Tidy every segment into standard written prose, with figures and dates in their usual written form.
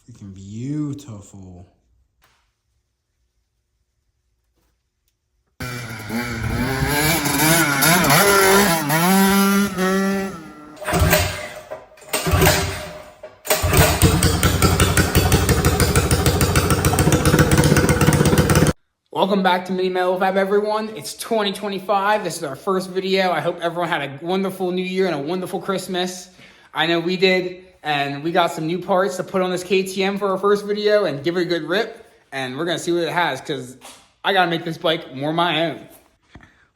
Freaking beautiful. Welcome back to Mini Metal Fab, everyone. It's 2025. This is our first video. I hope everyone had a wonderful New Year and a wonderful Christmas. I know we did, and we got some new parts to put on this KTM for our first video and give it a good rip. And we're gonna see what it has, because I gotta make this bike more my own.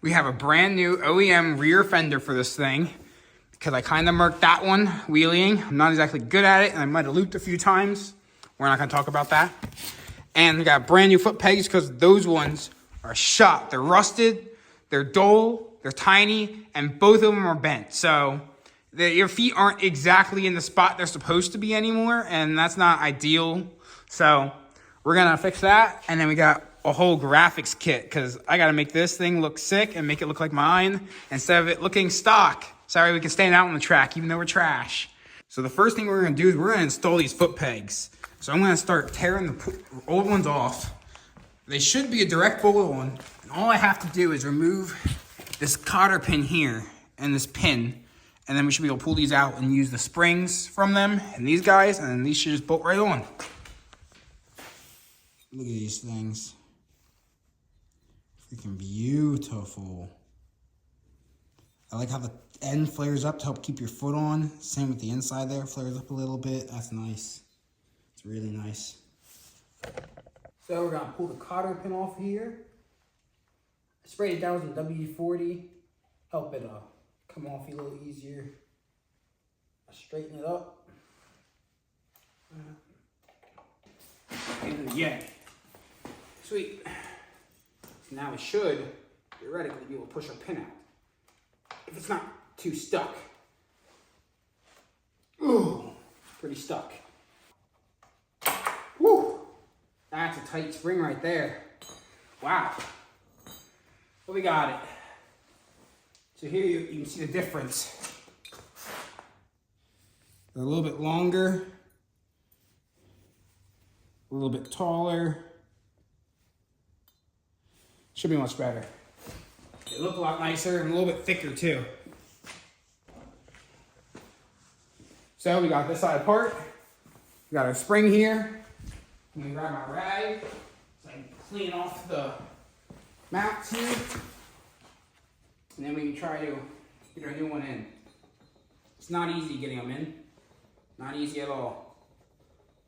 We have a brand new OEM rear fender for this thing, because I kind of murked that one wheeling. I'm not exactly good at it, and I might have looped a few times. We're not gonna talk about that. And we got brand new foot pegs because those ones are shot. They're rusted, they're dull, they're tiny, and both of them are bent. So your feet aren't exactly in the spot they're supposed to be anymore, and that's not ideal. So we're gonna fix that. And then we got a whole graphics kit because I gotta make this thing look sick and make it look like mine instead of it looking stock. Sorry, we can stand out on the track even though we're trash. So the first thing we're gonna do is we're gonna install these foot pegs. So I'm gonna start tearing the old ones off. They should be a direct bolt on. And all I have to do is remove this cotter pin here and this pin. And then we should be able to pull these out and use the springs from them and these guys, and then these should just bolt right on. Look at these things. Freaking beautiful. I like how the end flares up to help keep your foot on. Same with the inside there, flares up a little bit. That's nice. It's really nice. So we're gonna pull the cotter pin off here. I sprayed it down with some WD-40. Help it come off a little easier. I straighten it up. And yeah. Sweet. So now we should theoretically be able to push our pin out. If it's not too stuck. Ooh, pretty stuck. Woo! That's a tight spring right there. Wow. But we got it. So here you can see the difference. They're a little bit longer, a little bit taller. Should be much better. They look a lot nicer and a little bit thicker too. So we got this side apart. We got our spring here. I'm gonna grab my rag so I can clean off the mats here. And then we can try to get our new one in. It's not easy getting them in. Not easy at all.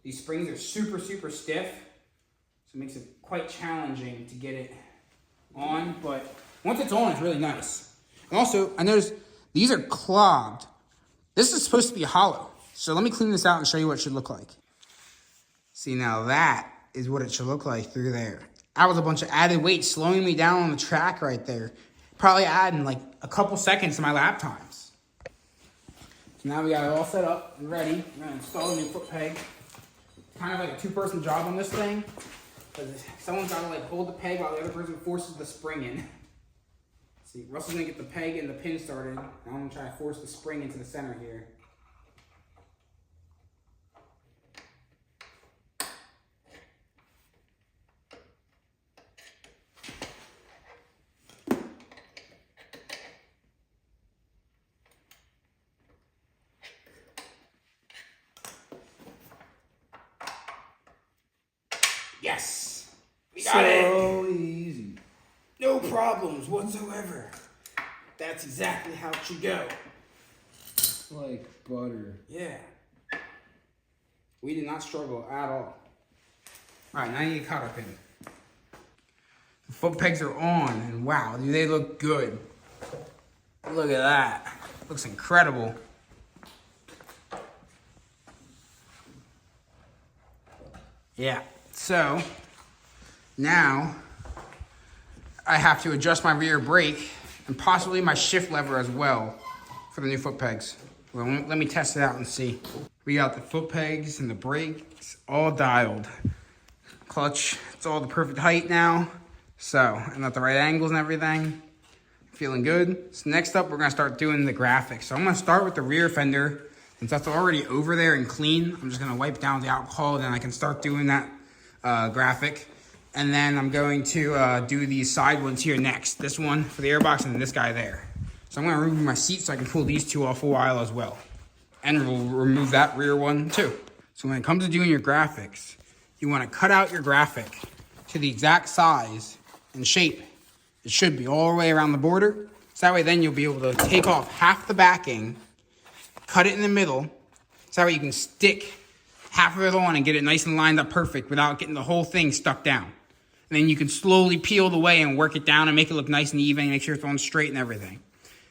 These springs are super, super stiff. So it makes it quite challenging to get it on. But once it's on, it's really nice. And also, I noticed these are clogged. This is supposed to be hollow. So let me clean this out and show you what it should look like. See, now that is what it should look like through there. That was a bunch of added weight slowing me down on the track right there. Probably adding like a couple seconds to my lap times. So now we got it all set up and ready. We're gonna install a new foot peg. Kind of like a two-person job on this thing. Because someone's gotta like hold the peg while the other person forces the spring in. See, Russell's gonna get the peg and the pin started. And I'm gonna try to force the spring into the center here. Yes! We got it! So easy. No problems whatsoever. That's exactly how it should go. Like butter. Yeah. We did not struggle at all. Alright, now you need a cotter pin. The foot pegs are on, and wow, do they look good. Look at that. Looks incredible. Yeah. So, now, I have to adjust my rear brake and possibly my shift lever as well for the new foot pegs. Well, let me test it out and see. We got the foot pegs and the brakes all dialed. Clutch, it's all the perfect height now. So, and at the right angles and everything. Feeling good. So next up, we're gonna start doing the graphics. So I'm gonna start with the rear fender. Since that's already over there and clean, I'm just gonna wipe down the alcohol, then I can start doing that graphic. And then I'm going to do these side ones here next. This one for the airbox and this guy there. So I'm gonna remove my seat so I can pull these two off a while as well. And we'll remove that rear one too. So when it comes to doing your graphics, you wanna cut out your graphic to the exact size and shape it should be all the way around the border. So that way then you'll be able to take off half the backing, cut it in the middle, so that way you can stick half of it on and get it nice and lined up perfect without getting the whole thing stuck down. And then you can slowly peel the way and work it down and make it look nice and even, make sure it's on straight and everything.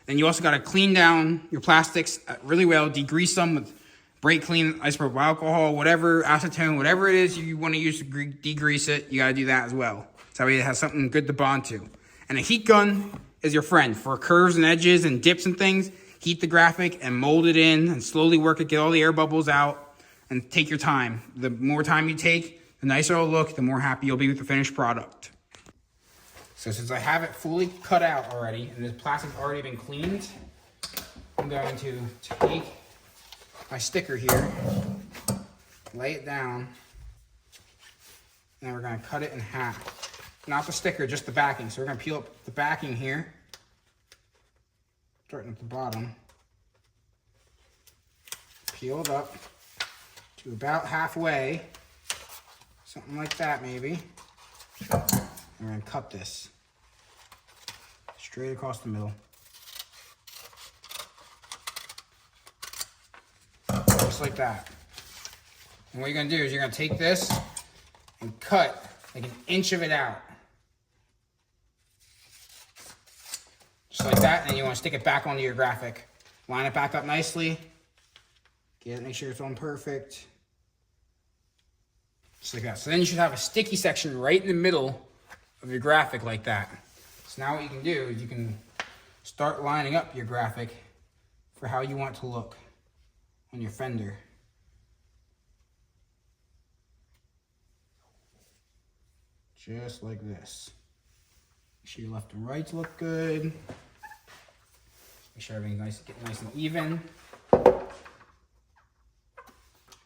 Then you also gotta clean down your plastics really well, degrease them with brake clean, isopropyl alcohol, whatever, acetone, whatever it is you wanna use to degrease it, you gotta do that as well. So that way it has something good to bond to. And a heat gun is your friend for curves and edges and dips and things. Heat the graphic and mold it in and slowly work it, get all the air bubbles out and take your time. The more time you take, the nicer it'll look, the more happy you'll be with the finished product. So since I have it fully cut out already and the plastic's already been cleaned, I'm going to take my sticker here, lay it down, and then we're gonna cut it in half. Not the sticker, just the backing. So we're gonna peel up the backing here, starting at the bottom. Peel it up to about halfway, something like that maybe. And we're gonna cut this straight across the middle. Just like that. And what you're gonna do is you're gonna take this and cut like an inch of it out. Just like that, and then you want to stick it back onto your graphic. Line it back up nicely. Get it, make sure it's on perfect. Just like that. So then you should have a sticky section right in the middle of your graphic like that. So now what you can do is you can start lining up your graphic for how you want it to look on your Fender. Just like this. Make sure your left and rights look good. Make sure everything's nice, get nice and even.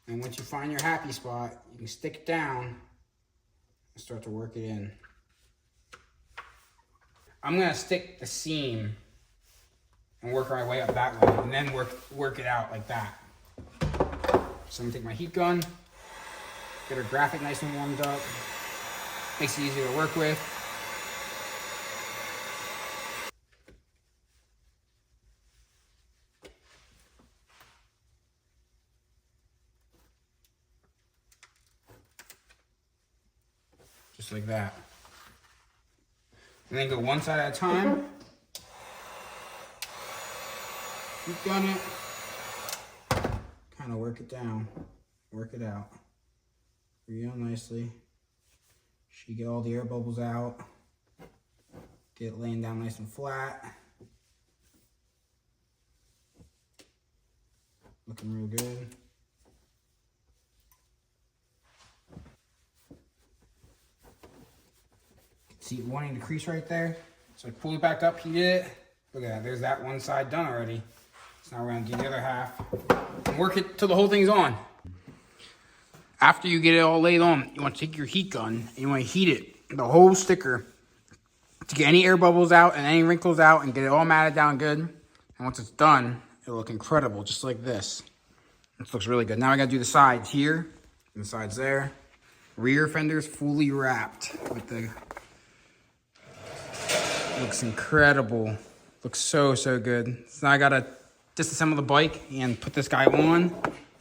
And once you find your happy spot, you can stick it down and start to work it in. I'm gonna stick the seam and work my way up that way, and then work it out like that. So I'm gonna take my heat gun, get our graphic nice and warmed up. Makes it easier to work with. Just like that. And then go one side at a time. Keep gun it. Kind of work it down. Work it out. Real nicely. You get all the air bubbles out. Get it laying down nice and flat. Looking real good. See it wanting to crease right there? So I pull it back up, heat it. Look at that, there's that one side done already. So now we're gonna do the other half and work it till the whole thing's on. After you get it all laid on, you want to take your heat gun and you want to heat it, the whole sticker, to get any air bubbles out and any wrinkles out and get it all matted down good. And once it's done, it'll look incredible, just like this. This looks really good. Now I got to do the sides here and the sides there. Rear fender's fully wrapped with the... Looks incredible. Looks so, so good. So now I got to disassemble the bike and put this guy on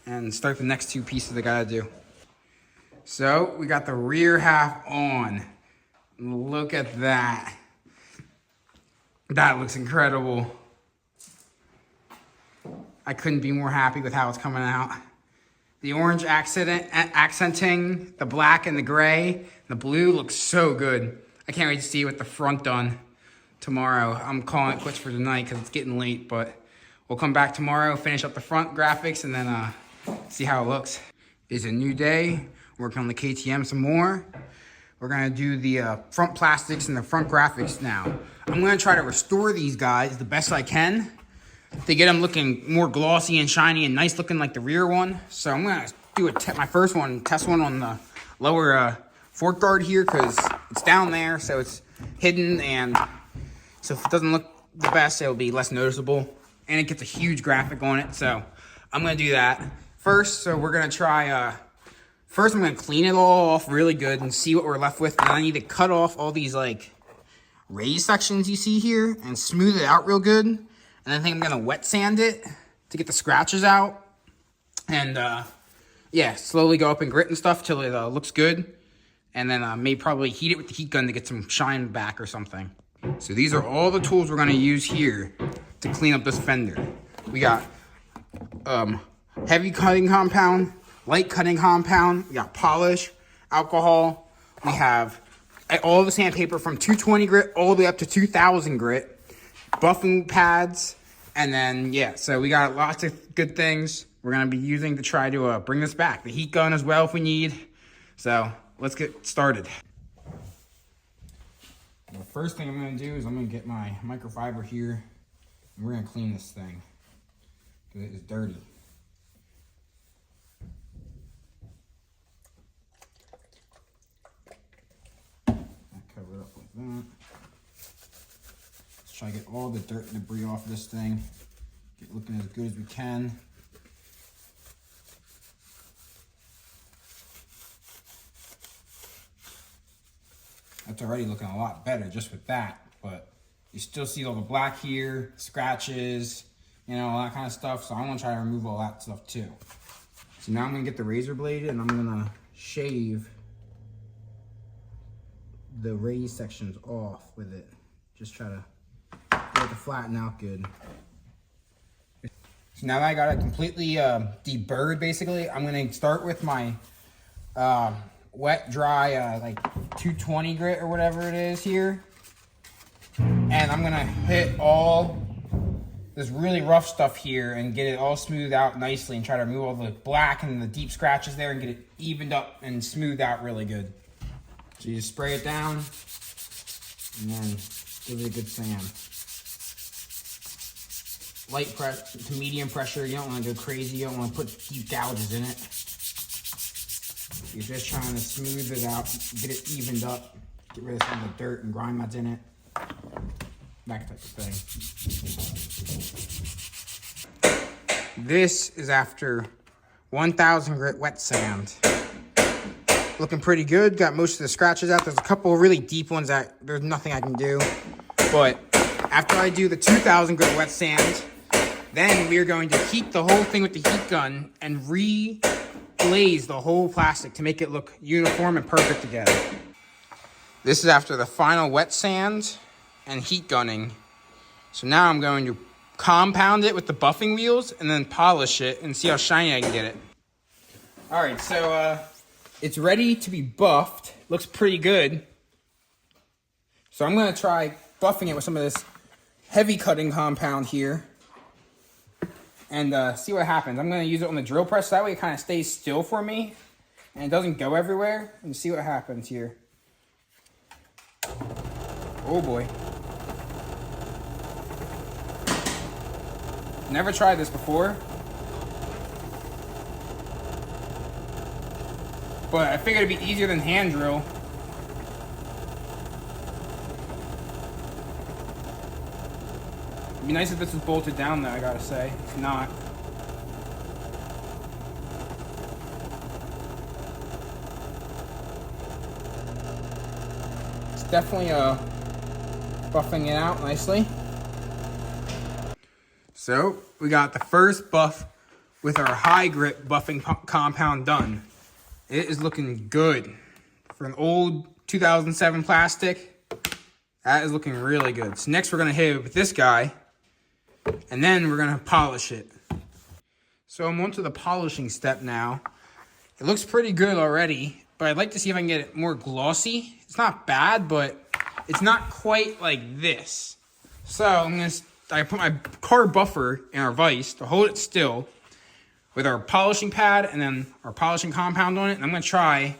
and start the next two pieces I got to do. So we got the rear half on. Look at that. That looks incredible. I couldn't be more happy with how it's coming out. The orange accenting the black and the gray. The blue looks so good. I can't wait to see what the front done tomorrow. I'm calling it quits for tonight because it's getting late, but we'll come back tomorrow, finish up the front graphics, and then see how it looks. It's a new day. Working on the KTM some more. We're gonna do the front plastics and the front graphics now. I'm gonna try to restore these guys the best I can to get them looking more glossy and shiny and nice looking like the rear one. So I'm gonna do my first one, test one on the lower fork guard here, because it's down there, so it's hidden, and so if it doesn't look the best, it'll be less noticeable, and it gets a huge graphic on it. So I'm gonna do that first. So we're gonna try, first I'm gonna clean it all off really good and see what we're left with, and I need to cut off all these like raised sections you see here and smooth it out real good. And I think I'm gonna wet sand it to get the scratches out, and yeah, slowly go up and grit and stuff till it looks good. And then maybe probably heat it with the heat gun to get some shine back or something. So these are all the tools we're gonna use here to clean up this fender. We got heavy cutting compound, light cutting compound, we got polish, alcohol, we have all the sandpaper from 220 grit all the way up to 2000 grit, buffing pads, and then yeah, so we got lots of good things we're gonna be using to try to bring this back. The heat gun as well if we need. So let's get started. The first thing I'm gonna do is I'm gonna get my microfiber here, and we're gonna clean this thing because it is dirty. Cover it up like that. Let's try to get all the dirt and debris off of this thing. Get it looking as good as we can. That's already looking a lot better just with that, but you still see all the black here, scratches, you know, all that kind of stuff. So I'm gonna try to remove all that stuff too. So now I'm gonna get the razor blade and I'm gonna shave the raised sections off with it. Just try to get it to flatten out good. So now that I got it completely deburred basically, I'm gonna start with my wet dry like 220 grit or whatever it is here, and I'm gonna hit all this really rough stuff here and get it all smoothed out nicely and try to remove all the black and the deep scratches there and get it evened up and smoothed out really good. So you just spray it down and then give it a good sand. Light press to medium pressure. You don't want to go crazy. You don't want to put deep gouges in it. You're just trying to smooth it out, get it evened up, get rid of some of the dirt and grime that's in it. That type of thing. This is after 1000 grit wet sand. Looking pretty good. Got most of the scratches out. There's a couple of really deep ones that there's nothing I can do. But after I do the 2000 grit wet sand, then we are going to heat the whole thing with the heat gun and glaze the whole plastic to make it look uniform and perfect together. This is after the final wet sand and heat gunning. So now I'm going to compound it with the buffing wheels and then polish it and see how shiny I can get it. All right, so it's ready to be buffed. Looks pretty good. So I'm gonna try buffing it with some of this heavy cutting compound here and see what happens. I'm gonna use it on the drill press, so that way it kind of stays still for me and it doesn't go everywhere, and see what happens here. Oh boy. Never tried this before, but I figured it'd be easier than hand drill. It'd be nice if this was bolted down though, I gotta say. It's not. It's definitely buffing it out nicely. So we got the first buff with our high grit buffing compound done. It is looking good. For an old 2007 plastic, that is looking really good. So next we're gonna hit it with this guy, and then we're gonna polish it. So I'm on to the polishing step now. It looks pretty good already, but I'd like to see if I can get it more glossy. It's not bad, but it's not quite like this. So I put my car buffer in our vise to hold it still with our polishing pad and then our polishing compound on it. And I'm gonna try,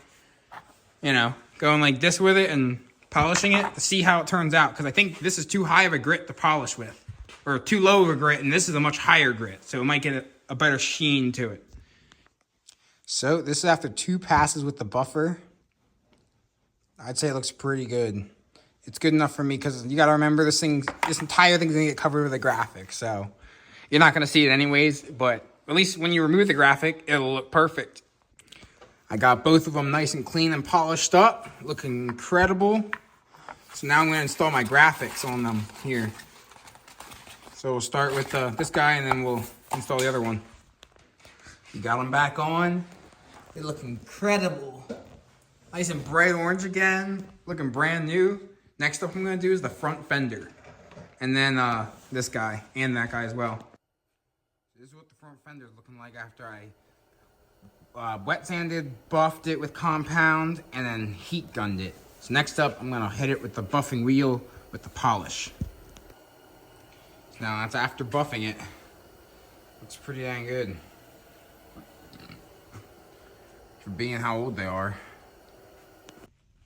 going like this with it and polishing it to see how it turns out, because I think this is too high of a grit to polish with. or too low of a grit, and this is a much higher grit, so it might get a better sheen to it. So this is after 2 passes with the buffer. I'd say it looks pretty good. It's good enough for me because you got to remember this entire thing's going to get covered with a graphic, so you're not going to see it anyways, but at least when you remove the graphic, it'll look perfect. I got both of them nice and clean and polished up, looking incredible. So now I'm going to install my graphics on them here. So we'll start with this guy and then we'll install the other one. You got them back on. They look incredible. Nice and bright orange again, looking brand new. Next up I'm going to do is the front fender. And then this guy and that guy as well. This is what the front fender is looking like after I wet sanded, buffed it with compound, and then heat gunned it. So next up, I'm gonna hit it with the buffing wheel with the polish. Now that's after buffing it. Looks pretty dang good. For being how old they are.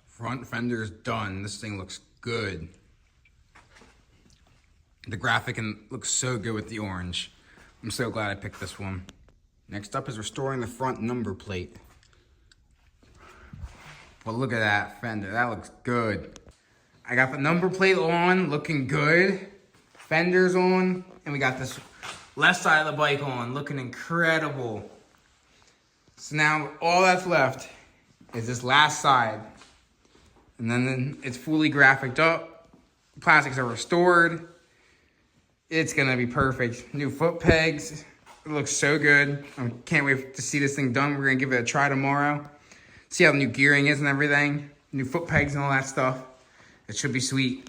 Front fender is done. This thing looks good. The graphic looks so good with the orange. I'm so glad I picked this one. Next up is restoring the front number plate. Well, look at that fender, that looks good. I got the number plate on, looking good. Fender's on, and we got this left side of the bike on, looking incredible. So now all that's left is this last side. And then it's fully graphicked up. Plastics are restored. It's gonna be perfect. New foot pegs. It looks so good. I can't wait to see this thing done. We're gonna give it a try tomorrow. See how the new gearing is and everything. New foot pegs and all that stuff. It should be sweet.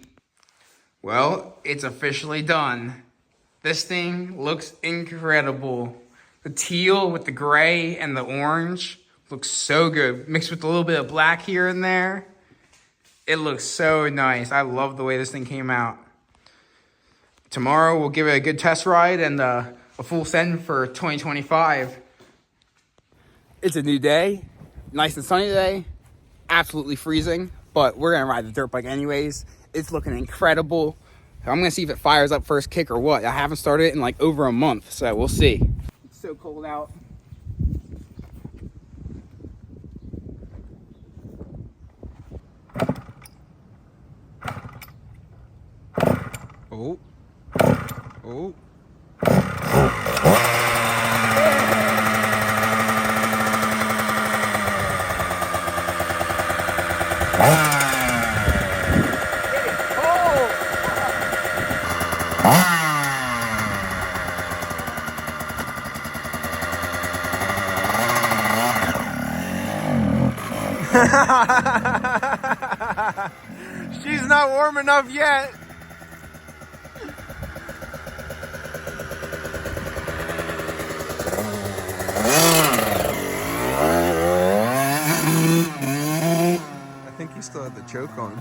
Well, it's officially done. This thing looks incredible. The teal with the gray and the orange looks so good. Mixed with a little bit of black here and there. It looks so nice. I love the way this thing came out. Tomorrow we'll give it a good test ride and a full send for 2025. It's a new day, nice and sunny today, absolutely freezing, but we're gonna ride the dirt bike anyways. It's looking incredible. I'm gonna see if it fires up first kick or what. I haven't started it in like over a month, so we'll see. It's so cold out. Oh. Oh. She's not warm enough yet. I think he still had the choke on.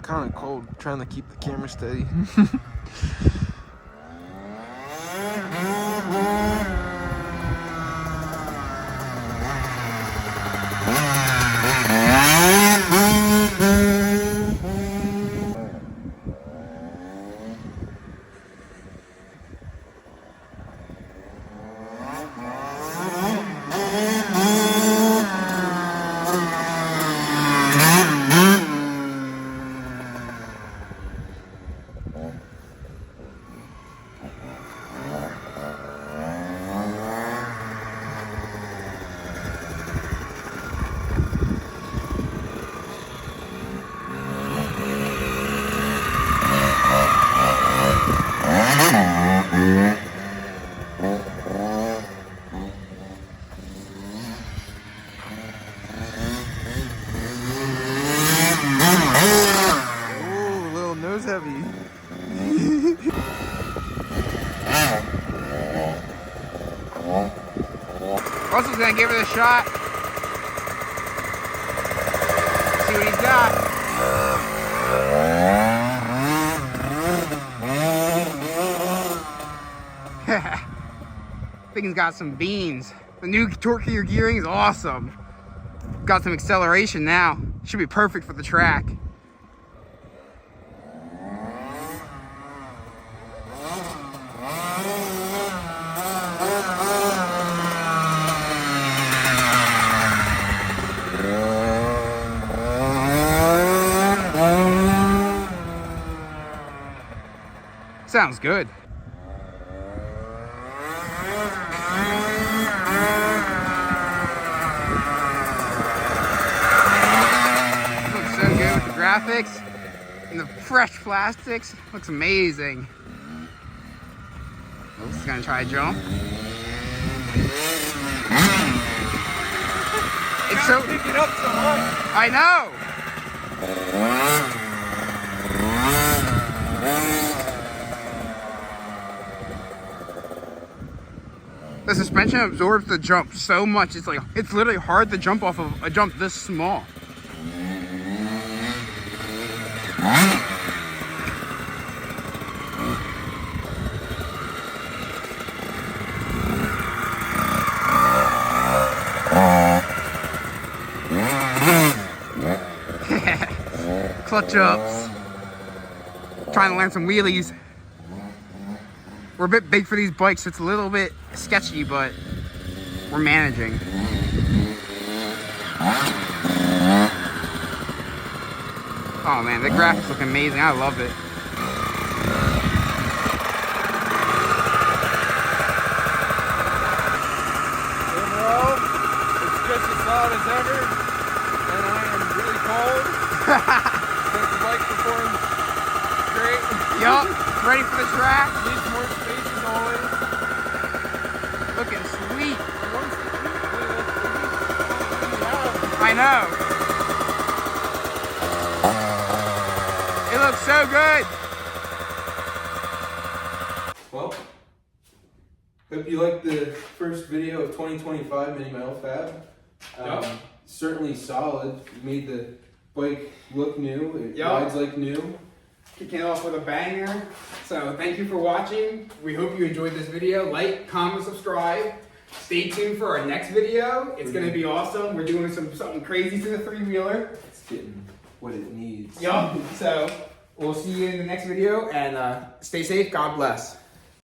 Kind of cold, trying to keep the camera steady. heavy. Russell's gonna give it a shot. See what he's got. Thing's got some beans. The new torquier gearing is awesome. Got some acceleration now. Should be perfect for the track. Sounds good. Looks so good with the graphics and the fresh plastics. Looks amazing. This is gonna try a jump. It's so pick it up so much. I know. The suspension absorbs the jump so much, it's literally hard to jump off of a jump this small. Clutch ups. Trying to learn some wheelies. We're a bit big for these bikes, so it's a little bit sketchy, but we're managing. Oh man, the graphics look amazing. I love it. Overall, it's just as loud as ever, and I am really cold. But the bike performs great. Yup, ready for the track. Needs more space as always. Looking sweet. I know. It looks so good. Well, hope you liked the first video of 2025 Mini Metal Fab. Yep. Certainly solid. You made the bike look new. It Yep. rides like new. Kicking it off with a banger. So thank you for watching. We hope you enjoyed this video. Like, comment, subscribe. Stay tuned for our next video. It's gonna be awesome. We're doing something crazy to the three-wheeler. It's getting what it needs. Yup. So we'll see you in the next video, and stay safe. God bless.